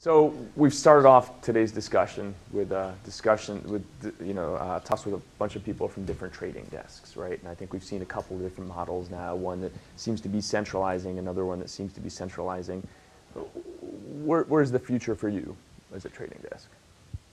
So we've started off today's discussion with talks with a bunch of people from different trading desks, right? And I think we've seen a couple of different models now. One that seems to be centralizing, another one that seems to be centralizing. Where's the future for you as a trading desk?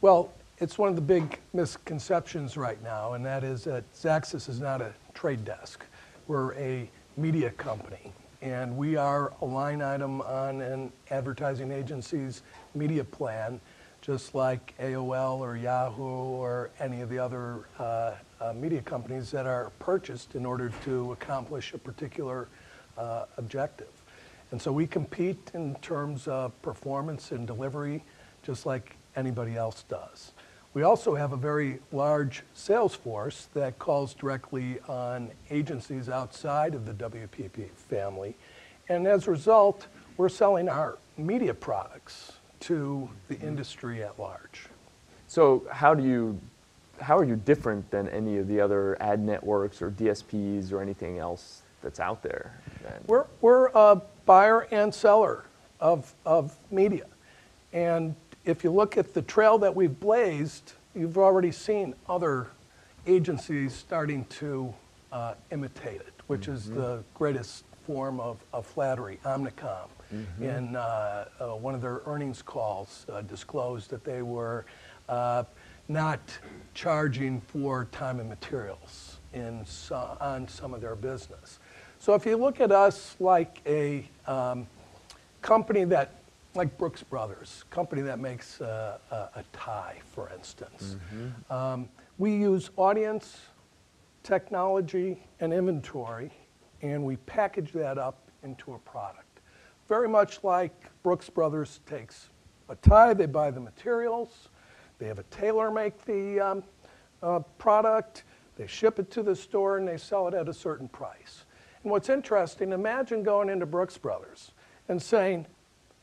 Well, it's one of the big misconceptions right now, and that is that Xaxis is not a trade desk. We're a media company, and we are a line item on an advertising agency's media plan, just like AOL or Yahoo or any of the other media companies that are purchased in order to accomplish a particular objective. And so we compete in terms of performance and delivery, just like anybody else does. We also have a very large sales force that calls directly on agencies outside of the WPP family. And as a result, we're selling our media products to the industry at large. So how are you different than any of the other ad networks or DSPs or anything else that's out there then? We're a buyer and seller of media. And if you look at the trail that we've blazed, you've already seen other agencies starting to imitate it, which is the greatest form of flattery. Omnicom, in one of their earnings calls, disclosed that they were not charging for time and materials on some of their business. So if you look at us like a company like Brooks Brothers, company that makes a tie, for instance. We use audience, technology, and inventory, and we package that up into a product. Very much like Brooks Brothers takes a tie, they buy the materials, they have a tailor make the product, they ship it to the store, and they sell it at a certain price. And what's interesting, imagine going into Brooks Brothers and saying,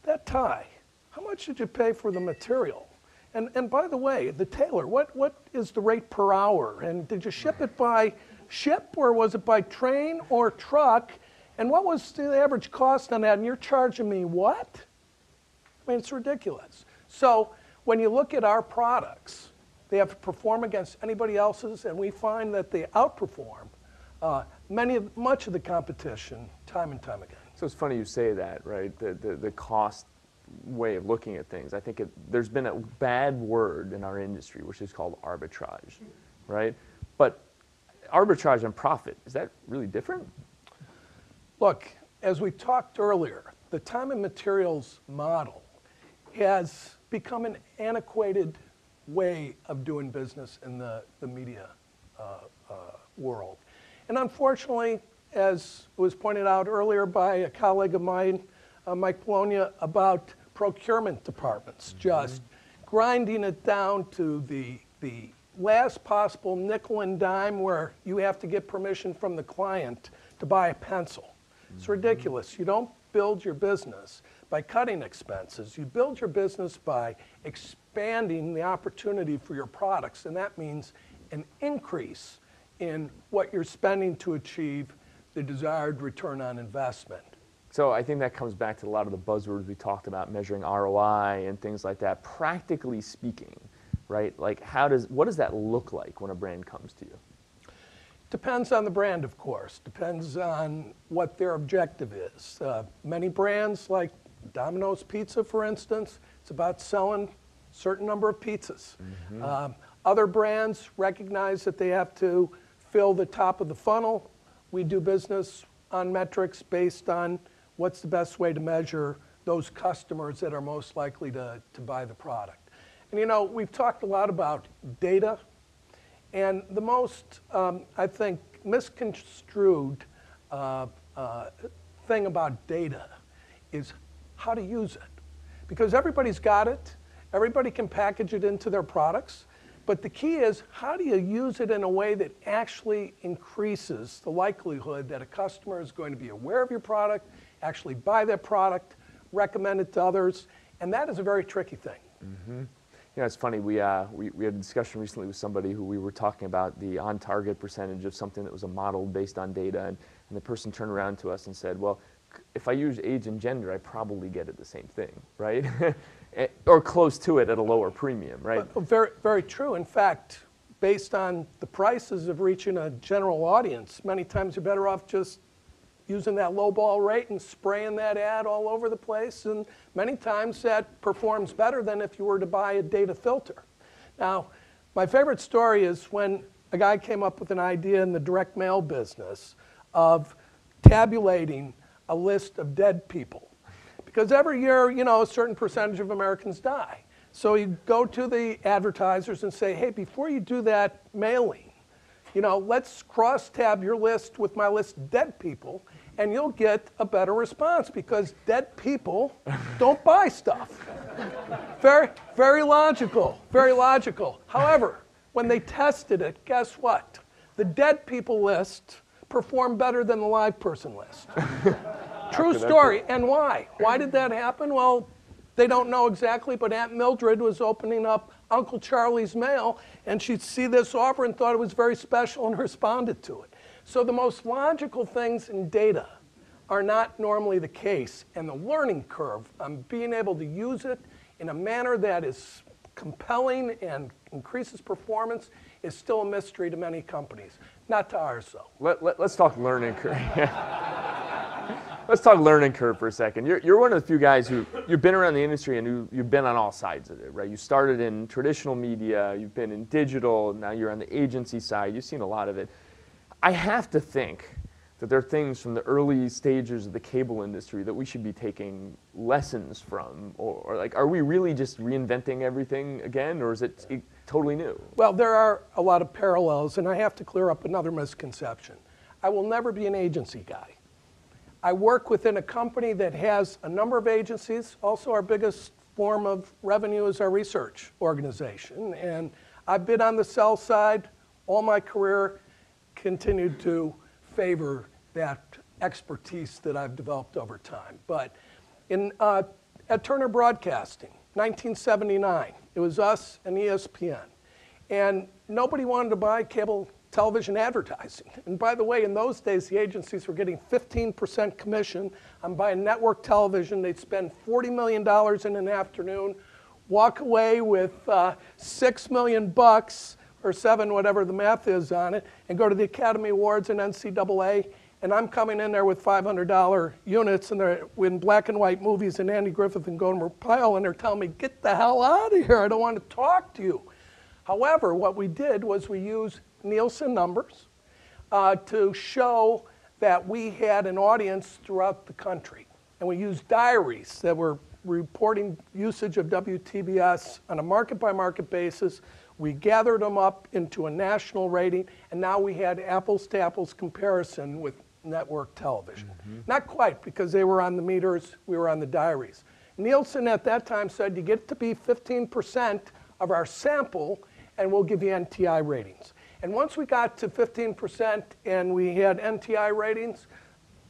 that tie, how much did you pay for the material? And by the way, the tailor, what is the rate per hour? And did you ship it by ship, or was it by train or truck? And what was the average cost on that? And you're charging me what? I mean, it's ridiculous. So when you look at our products, they have to perform against anybody else's, and we find that they outperform much of the competition time and time again. So it's funny you say that, right? The cost way of looking at things. I think there's been a bad word in our industry, which is called arbitrage, right? But arbitrage and profit, is that really different? Look, as we talked earlier, the time and materials model has become an antiquated way of doing business in the media world. And unfortunately, as was pointed out earlier by a colleague of mine, Mike Polonia, about procurement departments, just grinding it down to the last possible nickel and dime where you have to get permission from the client to buy a pencil. It's ridiculous. You don't build your business by cutting expenses. You build your business by expanding the opportunity for your products, and that means an increase in what you're spending to achieve the desired return on investment. So I think that comes back to a lot of the buzzwords we talked about, measuring ROI and things like that. Practically speaking, right? Like what does that look like when a brand comes to you? Depends on the brand, of course. Depends on what their objective is. Many brands, like Domino's Pizza, for instance, it's about selling a certain number of pizzas. Other brands recognize that they have to fill the top of the funnel. We do business on metrics based on what's the best way to measure those customers that are most likely to buy the product. And you know, we've talked a lot about data, and the most, I think, misconstrued thing about data is how to use it. Because everybody's got it, everybody can package it into their products, but the key is, how do you use it in a way that actually increases the likelihood that a customer is going to be aware of your product, actually buy that product, recommend it to others, and that is a very tricky thing. You know, it's funny, we had a discussion recently with somebody who we were talking about the on-target percentage of something that was a model based on data, and the person turned around to us and said, well, if I use age and gender, I probably get at the same thing, right? or close to it at a lower premium, right? Very, very true. In fact, based on the prices of reaching a general audience, many times you're better off just using that low ball rate and spraying that ad all over the place. And many times that performs better than if you were to buy a data filter. Now, my favorite story is when a guy came up with an idea in the direct mail business of tabulating a list of dead people. Because every year, you know, a certain percentage of Americans die. So you go to the advertisers and say, hey, before you do that mailing, you know, let's cross-tab your list with my list of dead people, and you'll get a better response because dead people don't buy stuff. Very, very logical, very logical. However, when they tested it, guess what? The dead people list performed better than the live person list. True story. And why? Why did that happen? Well, they don't know exactly, but Aunt Mildred was opening up Uncle Charlie's mail, and she'd see this offer and thought it was very special and responded to it. So the most logical things in data are not normally the case, and the learning curve on being able to use it in a manner that is compelling and increases performance is still a mystery to many companies. Not to ours, though. Let's talk learning curve. Let's talk learning curve for a second. You're one of the few guys you've been around the industry and you've been on all sides of it, right? You started in traditional media, you've been in digital, now you're on the agency side, you've seen a lot of it. I have to think that there are things from the early stages of the cable industry that we should be taking lessons from, or like, are we really just reinventing everything again, or is it totally new? Well, there are a lot of parallels, and I have to clear up another misconception. I will never be an agency guy. I work within a company that has a number of agencies. Also, our biggest form of revenue is our research organization. And I've been on the sell side all my career, continued to favor that expertise that I've developed over time. But at Turner Broadcasting, 1979, it was us and ESPN. And nobody wanted to buy cable television advertising. And by the way, in those days, the agencies were getting 15% commission on buying network television. They'd spend $40 million in an afternoon, walk away with $6 million or $7, whatever the math is on it, and go to the Academy Awards and NCAA. And I'm coming in there with $500 units, and they're in black and white movies, and Andy Griffith and Gomer Pyle, and they're telling me, get the hell out of here, I don't want to talk to you. However, what we did was we used Nielsen numbers to show that we had an audience throughout the country. And we used diaries that were reporting usage of WTBS on a market-by-market basis. We gathered them up into a national rating, and now we had apples-to-apples comparison with network television. Mm-hmm. Not quite, because they were on the meters, we were on the diaries. Nielsen at that time said, you get to be 15% of our sample, and we'll give you NTI ratings. And once we got to 15% and we had NTI ratings,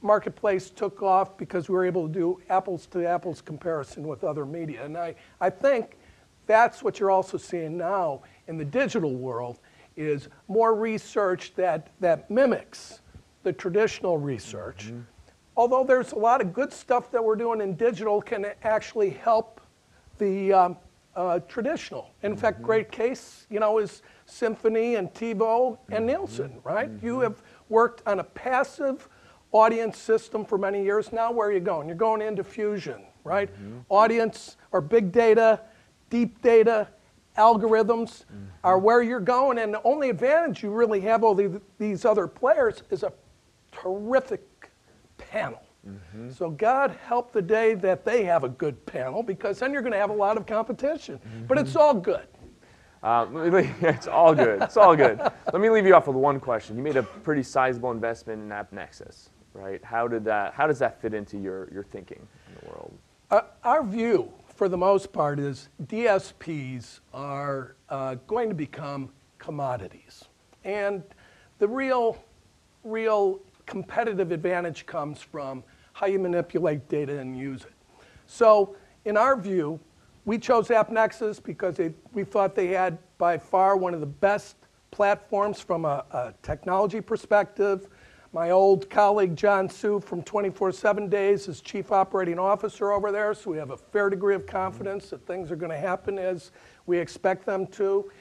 Marketplace took off because we were able to do apples-to-apples comparison with other media. And I think that's what you're also seeing now in the digital world is more research that mimics the traditional research. Mm-hmm. Although there's a lot of good stuff that we're doing in digital can actually help the traditional. In mm-hmm. fact, great case, you know, is Symphony and TiVo and Nielsen, right? Mm-hmm. You have worked on a passive audience system for many years. Now where are you going? You're going into fusion, right? Mm-hmm. Audience or big data, deep data, algorithms mm-hmm. are where you're going. And the only advantage you really have over these other players is a terrific panel. Mm-hmm. So God help the day that they have a good panel, because then you're going to have a lot of competition. Mm-hmm. But it's all good. It's all good. It's all good. Let me leave you off with one question. You made a pretty sizable investment in AppNexus, right? How does that fit into your thinking in the world? Our view, for the most part, is DSPs are going to become commodities. And the real competitive advantage comes from how you manipulate data and use it. So in our view, we chose AppNexus because we thought they had by far one of the best platforms from a technology perspective, My old colleague John Sue from 24/7 Days is Chief Operating Officer over there, so we have a fair degree of confidence that things are going to happen as we expect them to.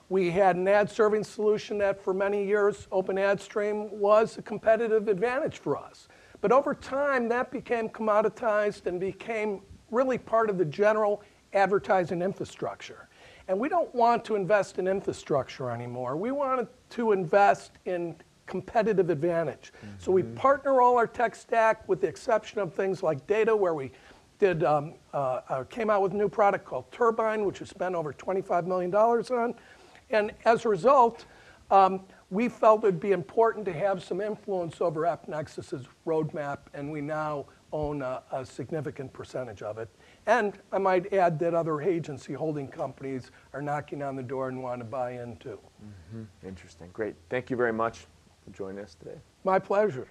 We had an ad serving solution that for many years, Open Ad Stream, was a competitive advantage for us. But over time, that became commoditized and became really part of the general advertising infrastructure. And we don't want to invest in infrastructure anymore. We want to invest in competitive advantage. So we partner all our tech stack with the exception of things like data, where we did, came out with a new product called Turbine, which we spent over $25 million on. And as a result, we felt it'd be important to have some influence over AppNexus's roadmap, and we now own a significant percentage of it. And I might add that other agency holding companies are knocking on the door and want to buy in too. Interesting. Great. Thank you very much for joining us today. My pleasure.